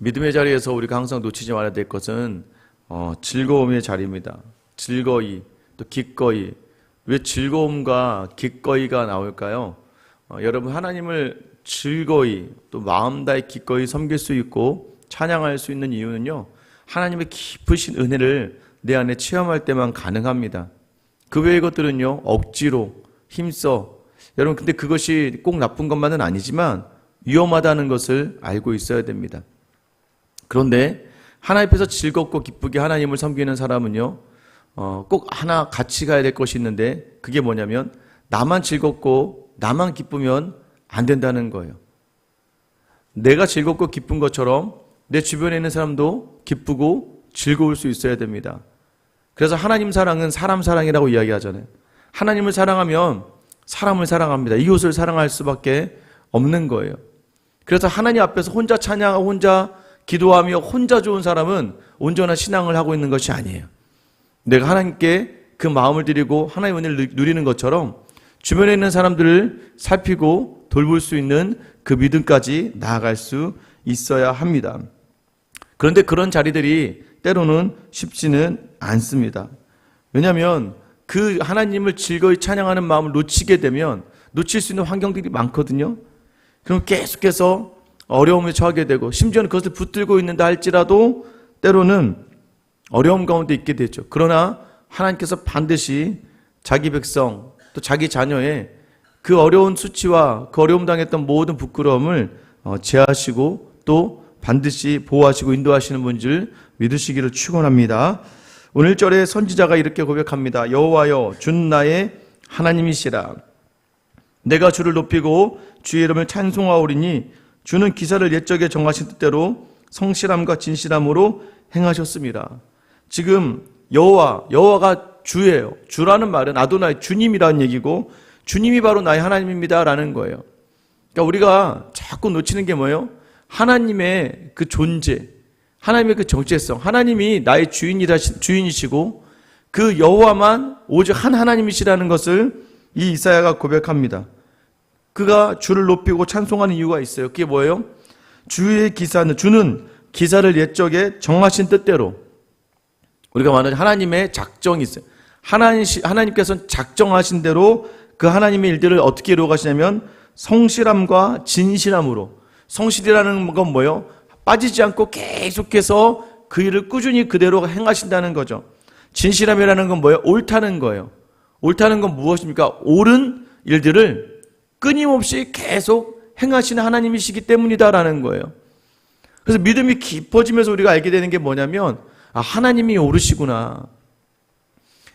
믿음의 자리에서 우리가 항상 놓치지 말아야 될 것은 즐거움의 자리입니다. 즐거이, 또 기꺼이. 왜 즐거움과 기꺼이가 나올까요? 여러분, 하나님을 즐거이, 또 마음 다해 기꺼이 섬길 수 있고 찬양할 수 있는 이유는요, 하나님의 깊으신 은혜를 내 안에 체험할 때만 가능합니다. 그 외의 것들은요, 억지로 힘써. 여러분, 근데 그것이 꼭 나쁜 것만은 아니지만 위험하다는 것을 알고 있어야 됩니다. 그런데 하나님 앞에서 즐겁고 기쁘게 하나님을 섬기는 사람은요, 꼭 하나 같이 가야 될 것이 있는데, 그게 뭐냐면 나만 즐겁고 나만 기쁘면 안 된다는 거예요. 내가 즐겁고 기쁜 것처럼 내 주변에 있는 사람도 기쁘고 즐거울 수 있어야 됩니다. 그래서 하나님 사랑은 사람 사랑이라고 이야기하잖아요. 하나님을 사랑하면 사람을 사랑합니다. 이웃을 사랑할 수밖에 없는 거예요. 그래서 하나님 앞에서 혼자 찬양하고 혼자 기도하며 혼자 좋은 사람은 온전한 신앙을 하고 있는 것이 아니에요. 내가 하나님께 그 마음을 드리고 하나님의 은혜를 누리는 것처럼 주변에 있는 사람들을 살피고 돌볼 수 있는 그 믿음까지 나아갈 수 있어야 합니다. 그런데 그런 자리들이 때로는 쉽지는 않습니다. 왜냐하면 그 하나님을 즐거이 찬양하는 마음을 놓치게 되면 놓칠 수 있는 환경들이 많거든요. 그럼 계속해서 어려움에 처하게 되고, 심지어는 그것을 붙들고 있는다 할지라도 때로는 어려움 가운데 있게 되죠. 그러나 하나님께서 반드시 자기 백성, 또 자기 자녀의 그 어려운 수치와 그 어려움 당했던 모든 부끄러움을 제하시고 또 반드시 보호하시고 인도하시는 분 줄 믿으시기를 축원합니다. 오늘 1절에 선지자가 이렇게 고백합니다. 여호와여, 주는 나의 하나님이시라. 내가 주를 높이고 주의 이름을 찬송하오리니 주는 기사를 옛적에 정하신 뜻대로 성실함과 진실함으로 행하셨습니다. 지금 여호와가 주예요. 주라는 말은 아도나이, 주님이라는 얘기고, 주님이 바로 나의 하나님입니다라는 거예요. 그러니까 우리가 자꾸 놓치는 게 뭐예요? 하나님의 그 존재, 하나님의 그 정체성, 하나님이 나의 주인이시고 그 여호와만 오직 한 하나님이시라는 것을 이 이사야가 고백합니다. 그가 주를 높이고 찬송하는 이유가 있어요. 그게 뭐예요? 주는 기사를 옛적에 정하신 뜻대로, 우리가 말하는 하나님의 작정이 있어요. 하나님께서는 작정하신 대로 그 하나님의 일들을 어떻게 이루어가시냐면 성실함과 진실함으로. 성실이라는 건 뭐예요? 빠지지 않고 계속해서 그 일을 꾸준히 그대로 행하신다는 거죠. 진실함이라는 건 뭐예요? 옳다는 거예요. 옳다는 건 무엇입니까? 옳은 일들을 끊임없이 계속 행하시는 하나님이시기 때문이다라는 거예요. 그래서 믿음이 깊어지면서 우리가 알게 되는 게 뭐냐면, 하나님이 옳으시구나.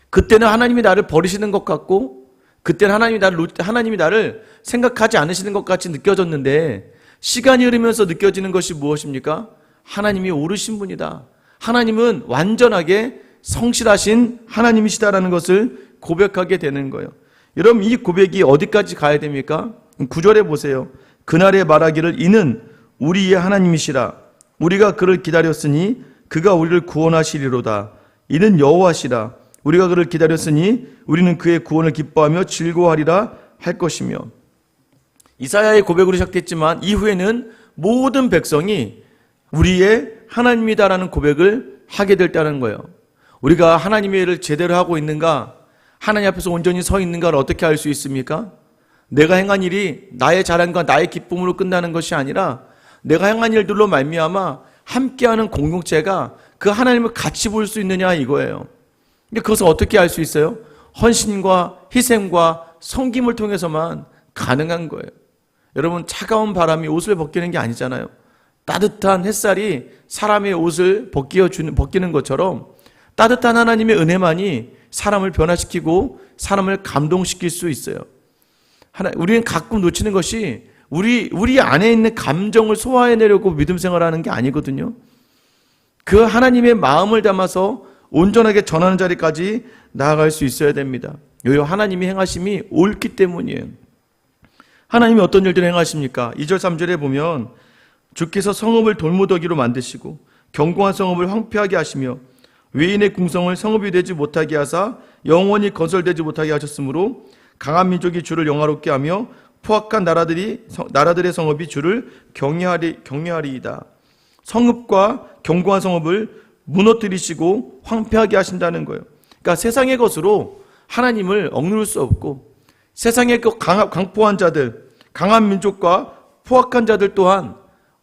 그때는 하나님이 나를 버리시는 것 같고, 그때는 하나님이 나를 생각하지 않으시는 것 같이 느껴졌는데, 시간이 흐르면서 느껴지는 것이 무엇입니까? 하나님이 옳으신 분이다. 하나님은 완전하게 성실하신 하나님이시다라는 것을 고백하게 되는 거예요. 여러분, 이 고백이 어디까지 가야 됩니까? 9절에 보세요. 그날에 말하기를 이는 우리의 하나님이시라. 우리가 그를 기다렸으니 그가 우리를 구원하시리로다. 이는 여호와시라. 우리가 그를 기다렸으니 우리는 그의 구원을 기뻐하며 즐거워하리라 할 것이며. 이사야의 고백으로 시작됐지만 이후에는 모든 백성이 우리의 하나님이다라는 고백을 하게 됐다는 거예요. 우리가 하나님의 일을 제대로 하고 있는가, 하나님 앞에서 온전히 서 있는가를 어떻게 알 수 있습니까? 내가 행한 일이 나의 자랑과 나의 기쁨으로 끝나는 것이 아니라 내가 행한 일들로 말미암아 함께하는 공동체가 그 하나님을 같이 볼 수 있느냐 이거예요. 근데 그것을 어떻게 알 수 있어요? 헌신과 희생과 섬김을 통해서만 가능한 거예요. 여러분, 차가운 바람이 옷을 벗기는 게 아니잖아요. 따뜻한 햇살이 사람의 옷을 벗기는 것처럼 따뜻한 하나님의 은혜만이 사람을 변화시키고 사람을 감동시킬 수 있어요. 우리는 가끔 놓치는 것이 우리 안에 있는 감정을 소화해내려고 믿음 생활하는 게 아니거든요. 그 하나님의 마음을 담아서 온전하게 전하는 자리까지 나아갈 수 있어야 됩니다. 요 하나님의 행하심이 옳기 때문이에요. 하나님이 어떤 일들을 행하십니까? 2절 3절에 보면 주께서 성읍을 돌무더기로 만드시고 견고한 성읍을 황폐하게 하시며 외인의 궁성을 성읍이 되지 못하게 하사 영원히 건설되지 못하게 하셨으므로 강한 민족이 주를 영화롭게 하며 포악한 나라들의 성읍이 주를 경외하리이다. 성읍과 견고한 성읍을 무너뜨리시고 황폐하게 하신다는 거예요. 그러니까 세상의 것으로 하나님을 억누를 수 없고, 세상의 그 강포한 자들, 강한 민족과 포악한 자들 또한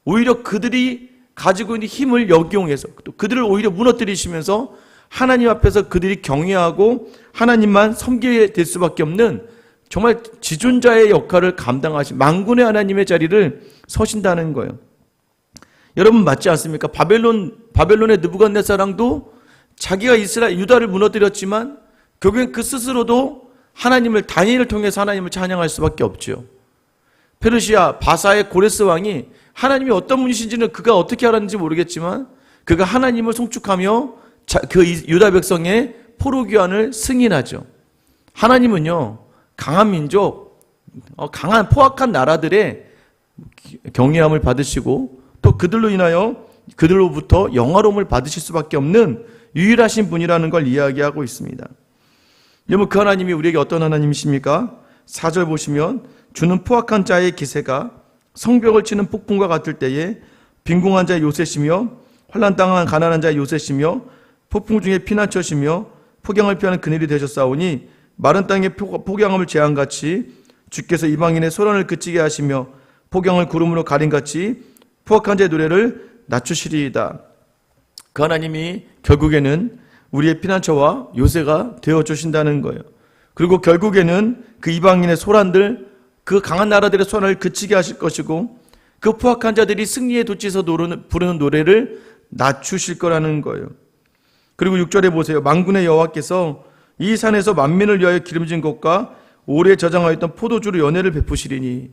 오히려 그들이 가지고 있는 힘을 역이용해서 또 그들을 오히려 무너뜨리시면서 하나님 앞에서 그들이 경외하고 하나님만 섬기게 될 수밖에 없는 정말 지존자의 역할을 감당하신 만군의 하나님의 자리를 서신다는 거예요. 여러분 맞지 않습니까? 바벨론의 느부갓네살왕도 자기가 유다를 무너뜨렸지만 결국엔 그 스스로도 하나님을, 다니엘을 통해서 하나님을 찬양할 수밖에 없죠. 페르시아 바사의 고레스 왕이 하나님이 어떤 분이신지는 그가 어떻게 알았는지 모르겠지만 그가 하나님을 송축하며 그 유다 백성의 포로 귀환을 승인하죠. 하나님은요, 강한 민족, 강한 포악한 나라들의 경외함을 받으시고 또 그들로 인하여 그들로부터 영화로움을 받으실 수밖에 없는 유일하신 분이라는 걸 이야기하고 있습니다. 여러분, 그 하나님이 우리에게 어떤 하나님이십니까? 4절 보시면 주는 포악한 자의 기세가 성벽을 치는 폭풍과 같을 때에 빈궁한 자의 요새시며 환난당한 가난한 자의 요새시며 폭풍 중에 피난처시며 폭양을 피하는 그늘이 되셨사오니 마른 땅에 폭양함을 재앙같이 주께서 이방인의 소란을 그치게 하시며 폭양을 구름으로 가림같이 포악한 자의 노래를 낮추시리이다. 그 하나님이 결국에는 우리의 피난처와 요새가 되어주신다는 거예요. 그리고 결국에는 그 이방인의 소란들, 그 강한 나라들의 소란을 그치게 하실 것이고 그 포악한 자들이 승리의 돛지에서 부르는 노래를 낮추실 거라는 거예요. 그리고 6절에 보세요. 만군의 여호와께서 이 산에서 만민을 위하여 기름진 것과 오래 저장하였던 포도주로 연회를 베푸시리니.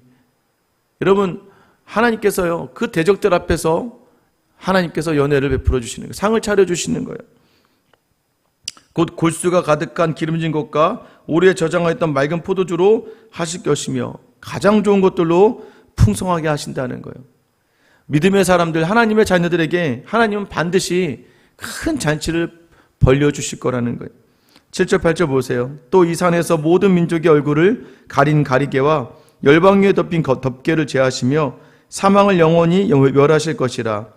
여러분, 하나님께서요, 그 대적들 앞에서 하나님께서 연회를 베풀어 주시는 거예요. 상을 차려 주시는 거예요. 곧 골수가 가득한 기름진 것과 오래 저장하였던 맑은 포도주로 하실 것이며 가장 좋은 것들로 풍성하게 하신다는 거예요. 믿음의 사람들, 하나님의 자녀들에게 하나님은 반드시 큰 잔치를 벌려주실 거라는 거예요. 7절 8절 보세요. 또 이 산에서 모든 민족의 얼굴을 가린 가리개와 열방 위에 덮인 덮개를 제하시며 사망을 영원히 멸하실 것이라.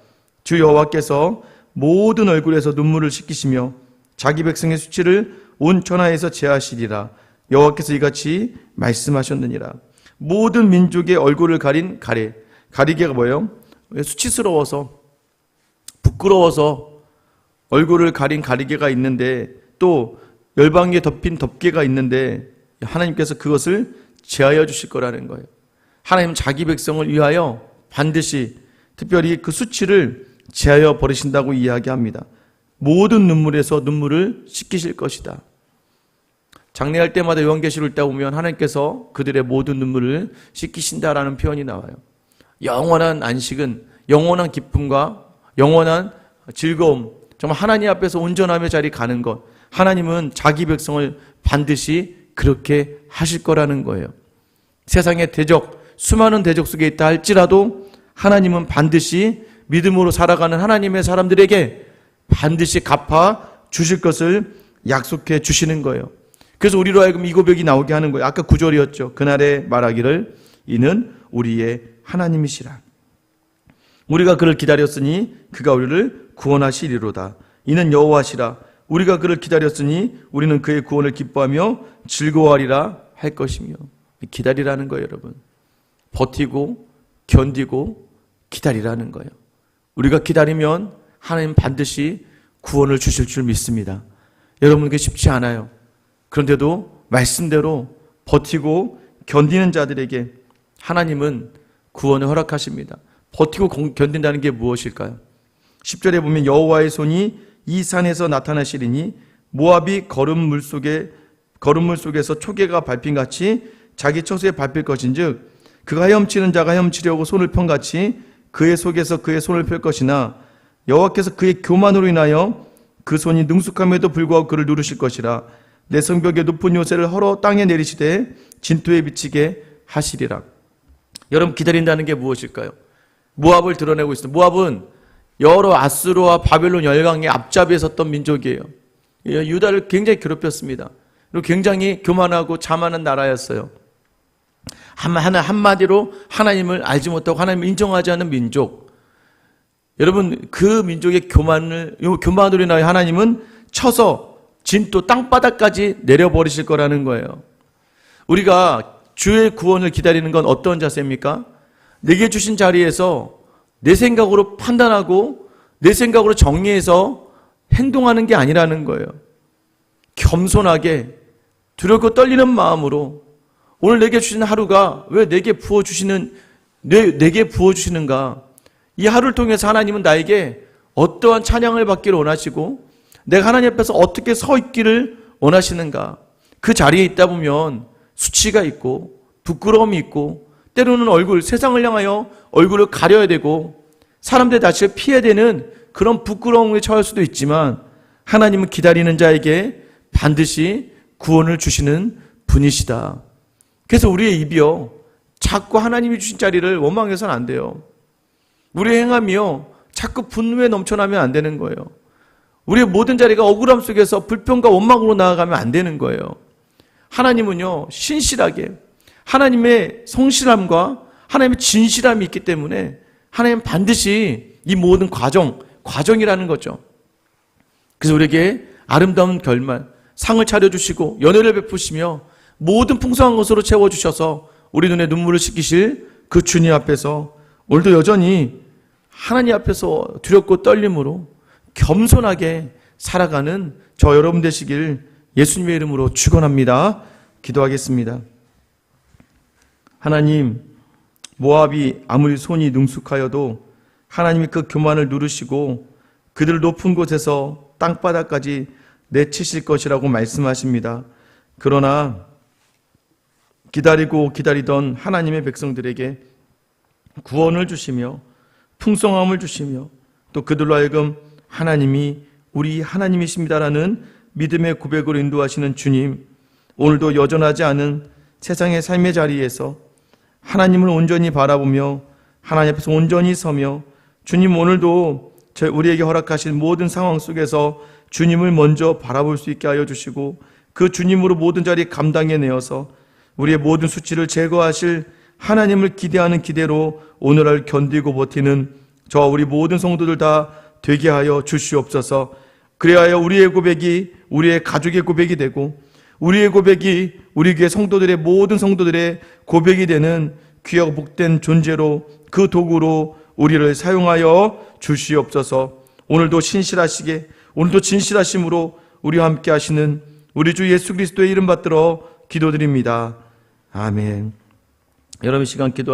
주 여호와께서 모든 얼굴에서 눈물을 씻기시며 자기 백성의 수치를 온 천하에서 제하시리라. 여호와께서 이같이 말씀하셨느니라. 모든 민족의 얼굴을 가린 가리개가 뭐예요? 수치스러워서 부끄러워서 얼굴을 가린 가리개가 있는데 또 열방에 덮인 덮개가 있는데 하나님께서 그것을 제하여 주실 거라는 거예요. 하나님은 자기 백성을 위하여 반드시 특별히 그 수치를 제하여 버리신다고 이야기합니다. 모든 눈물에서 눈물을 씻기실 것이다. 장례할 때마다 요한계시록 때 보면 하나님께서 그들의 모든 눈물을 씻기신다라는 표현이 나와요. 영원한 안식은 영원한 기쁨과 영원한 즐거움, 정말 하나님 앞에서 온전함의 자리 가는 것, 하나님은 자기 백성을 반드시 그렇게 하실 거라는 거예요. 세상의 대적, 수많은 대적 속에 있다 할지라도 하나님은 반드시 믿음으로 살아가는 하나님의 사람들에게 반드시 갚아 주실 것을 약속해 주시는 거예요. 그래서 우리로 하여금 이 고백이 나오게 하는 거예요. 아까 9절이었죠. 그날에 말하기를 이는 우리의 하나님이시라. 우리가 그를 기다렸으니 그가 우리를 구원하시리로다. 이는 여호와시라. 우리가 그를 기다렸으니 우리는 그의 구원을 기뻐하며 즐거워하리라 할 것이며. 기다리라는 거예요, 여러분. 버티고 견디고 기다리라는 거예요. 우리가 기다리면 하나님 반드시 구원을 주실 줄 믿습니다. 여러분, 그게 쉽지 않아요. 그런데도 말씀대로 버티고 견디는 자들에게 하나님은 구원을 허락하십니다. 버티고 견딘다는 게 무엇일까요? 10절에 보면 여호와의 손이 이 산에서 나타나시리니 모압이 거름물 속에서 초계가 밟힌같이 자기 처소에 밟힐 것인즉 그가 헤엄치는 자가 헤엄치려고 손을 편같이 그의 속에서 그의 손을 펼 것이나 여호와께서 그의 교만으로 인하여 그 손이 능숙함에도 불구하고 그를 누르실 것이라. 내 성벽의 높은 요새를 헐어 땅에 내리시되 진토에 비치게 하시리라. 여러분, 기다린다는 게 무엇일까요? 모압을 드러내고 있습니다. 모압은 여러 아수르와 바벨론 열강의 앞잡이에 섰던 민족이에요. 유다를 굉장히 괴롭혔습니다. 그리고 굉장히 교만하고 자만한 나라였어요. 한마디로 하나님을 알지 못하고 하나님을 인정하지 않는 민족. 여러분, 그 민족의 교만으로 인하여 하나님은 쳐서 진또 땅바닥까지 내려버리실 거라는 거예요. 우리가 주의 구원을 기다리는 건 어떤 자세입니까? 내게 주신 자리에서 내 생각으로 판단하고 내 생각으로 정리해서 행동하는 게 아니라는 거예요. 겸손하게 두렵고 떨리는 마음으로 오늘 내게 주신 하루가 왜 내게 부어주시는가? 이 하루를 통해서 하나님은 나에게 어떠한 찬양을 받기를 원하시고 내가 하나님 앞에서 어떻게 서 있기를 원하시는가? 그 자리에 있다 보면 수치가 있고 부끄러움이 있고 때로는 세상을 향하여 얼굴을 가려야 되고 사람들 낯을 피해야 되는 그런 부끄러움에 처할 수도 있지만 하나님은 기다리는 자에게 반드시 구원을 주시는 분이시다. 그래서 우리의 입이요, 자꾸 하나님이 주신 자리를 원망해서는 안 돼요. 우리의 행함이요, 자꾸 분노에 넘쳐나면 안 되는 거예요. 우리의 모든 자리가 억울함 속에서 불평과 원망으로 나아가면 안 되는 거예요. 하나님은요, 신실하게 하나님의 성실함과 하나님의 진실함이 있기 때문에 하나님은 반드시 이 모든 과정이라는 거죠. 그래서 우리에게 아름다운 결말, 상을 차려주시고 연회를 베푸시며 모든 풍성한 것으로 채워주셔서 우리 눈에 눈물을 씻기실 그 주님 앞에서 오늘도 여전히 하나님 앞에서 두렵고 떨림으로 겸손하게 살아가는 저 여러분 되시길 예수님의 이름으로 축원합니다. 기도하겠습니다. 하나님, 모압이 아무리 손이 능숙하여도 하나님이 그 교만을 누르시고 그들 높은 곳에서 땅바닥까지 내치실 것이라고 말씀하십니다. 그러나 기다리던 하나님의 백성들에게 구원을 주시며 풍성함을 주시며 또 그들로 하여금 하나님이 우리 하나님이십니다라는 믿음의 고백으로 인도하시는 주님, 오늘도 여전하지 않은 세상의 삶의 자리에서 하나님을 온전히 바라보며 하나님 앞에서 온전히 서며 주님, 오늘도 우리에게 허락하신 모든 상황 속에서 주님을 먼저 바라볼 수 있게 하여 주시고 그 주님으로 모든 자리 감당해내어서 우리의 모든 수치를 제거하실 하나님을 기대하는 기대로 오늘을 견디고 버티는 우리 모든 성도들 다 되게 하여 주시옵소서. 그래야 우리의 고백이 우리의 가족의 고백이 되고 우리의 고백이 우리 교회 성도들의 모든 성도들의 고백이 되는 귀하고 복된 존재로 그 도구로 우리를 사용하여 주시옵소서. 오늘도 신실하시게, 오늘도 진실하심으로 우리와 함께 하시는 우리 주 예수 그리스도의 이름 받들어 기도드립니다. 아멘. 여러분, 시간 기도